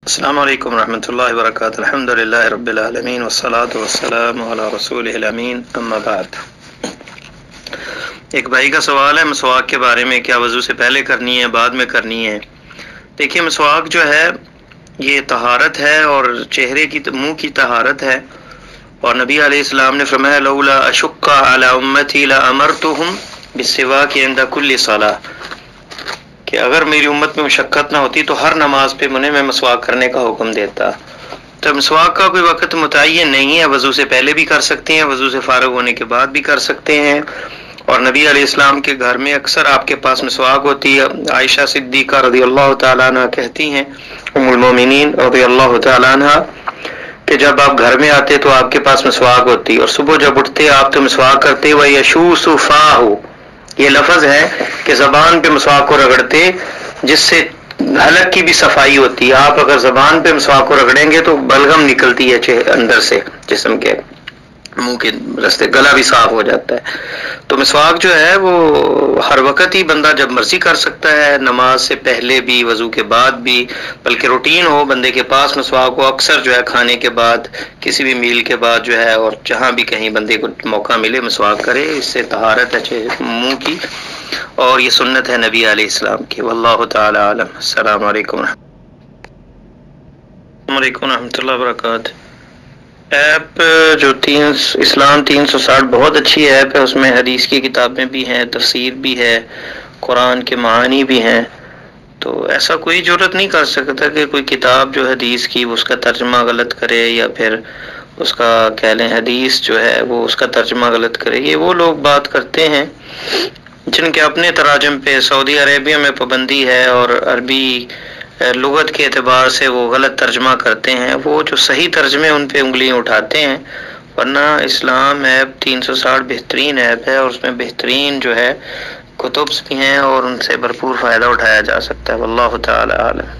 السلام علیکم ورحمۃ اللہ وبرکاتہ۔ الحمدللہ رب العالمین والصلاة والسلام علی رسولہ الامین، اما بعد۔ ایک بھائی کا سوال ہے مسواک کے بارے میں، کیا وضو سے پہلے کرنی ہے بعد میں کرنی ہے؟ دیکھیے مسواک جو ہے یہ طہارت ہے اور چہرے کی منہ کی طہارت ہے، اور نبی علیہ السلام نے فرمایا لولا اشق علی امتی لامرتهم بالسواک عند کل صلاۃ، کہ اگر میری امت میں مشقت نہ ہوتی تو ہر نماز پہ میں مسواک کرنے کا حکم دیتا۔ تو مسواک کا کوئی وقت متعین نہیں ہے، وضو سے پہلے بھی کر سکتے ہیں، وضو سے فارغ ہونے کے بعد بھی کر سکتے ہیں، اور نبی علیہ السلام کے گھر میں اکثر آپ کے پاس مسواک ہوتی ہے۔ عائشہ صدیقہ رضی اللہ تعالیٰ عنہ کہتی ہیں، ام المومنین رضی اللہ تعالیٰ عنہ، کہ جب آپ گھر میں آتے تو آپ کے پاس مسواک ہوتی، اور صبح جب اٹھتے آپ تو مسواک کرتے، وَيَشُوسُ فَاهُ، یہ لفظ ہے کہ زبان پہ مسواک کو رگڑتے، جس سے حلق کی بھی صفائی ہوتی ہے۔ آپ اگر زبان پہ مسواک کو رگڑیں گے تو بلغم نکلتی ہے اندر سے، جسم کے منہ کے رستے، گلا بھی صاف ہو جاتا ہے۔ تو مسواک جو ہے وہ ہر وقت ہی بندہ جب مرضی کر سکتا ہے، نماز سے پہلے بھی، وضو کے بعد بھی، بلکہ روٹین ہو بندے کے پاس مسواک ہو، اکثر جو ہے کھانے کے بعد، کسی بھی میل کے بعد جو ہے، اور جہاں بھی کہیں بندے کو موقع ملے مسواک کرے، اس سے طہارت ہے منہ کی، اور یہ سنت ہے نبی علیہ السلام کی۔ واللہ تعالی عالم۔ السلام علیکم ورحمۃ اللہ وبرکاتہ۔ ایپ جو اسلام 360 بہت اچھی ایپ ہے، اس میں حدیث کی کتابیں بھی ہیں، تفسیر بھی ہے، قرآن کے معانی بھی ہیں، تو ایسا کوئی جرت نہیں کر سکتا کہ کوئی کتاب جو حدیث کی اس کا ترجمہ غلط کرے، یا پھر اس کا کہہ لیں حدیث جو ہے وہ اس کا ترجمہ غلط کرے۔ یہ وہ لوگ بات کرتے ہیں جن کے اپنے تراجم پہ سعودی عربیہ میں پابندی ہے، اور عربی لغت کے اعتبار سے وہ غلط ترجمہ کرتے ہیں، وہ جو صحیح ترجمے ان پہ انگلیاں اٹھاتے ہیں، ورنہ اسلام ایپ 360 بہترین ایپ ہے، اور اس میں بہترین جو ہے کتب بھی ہیں، اور ان سے بھرپور فائدہ اٹھایا جا سکتا ہے۔ واللہ تعالی عالم۔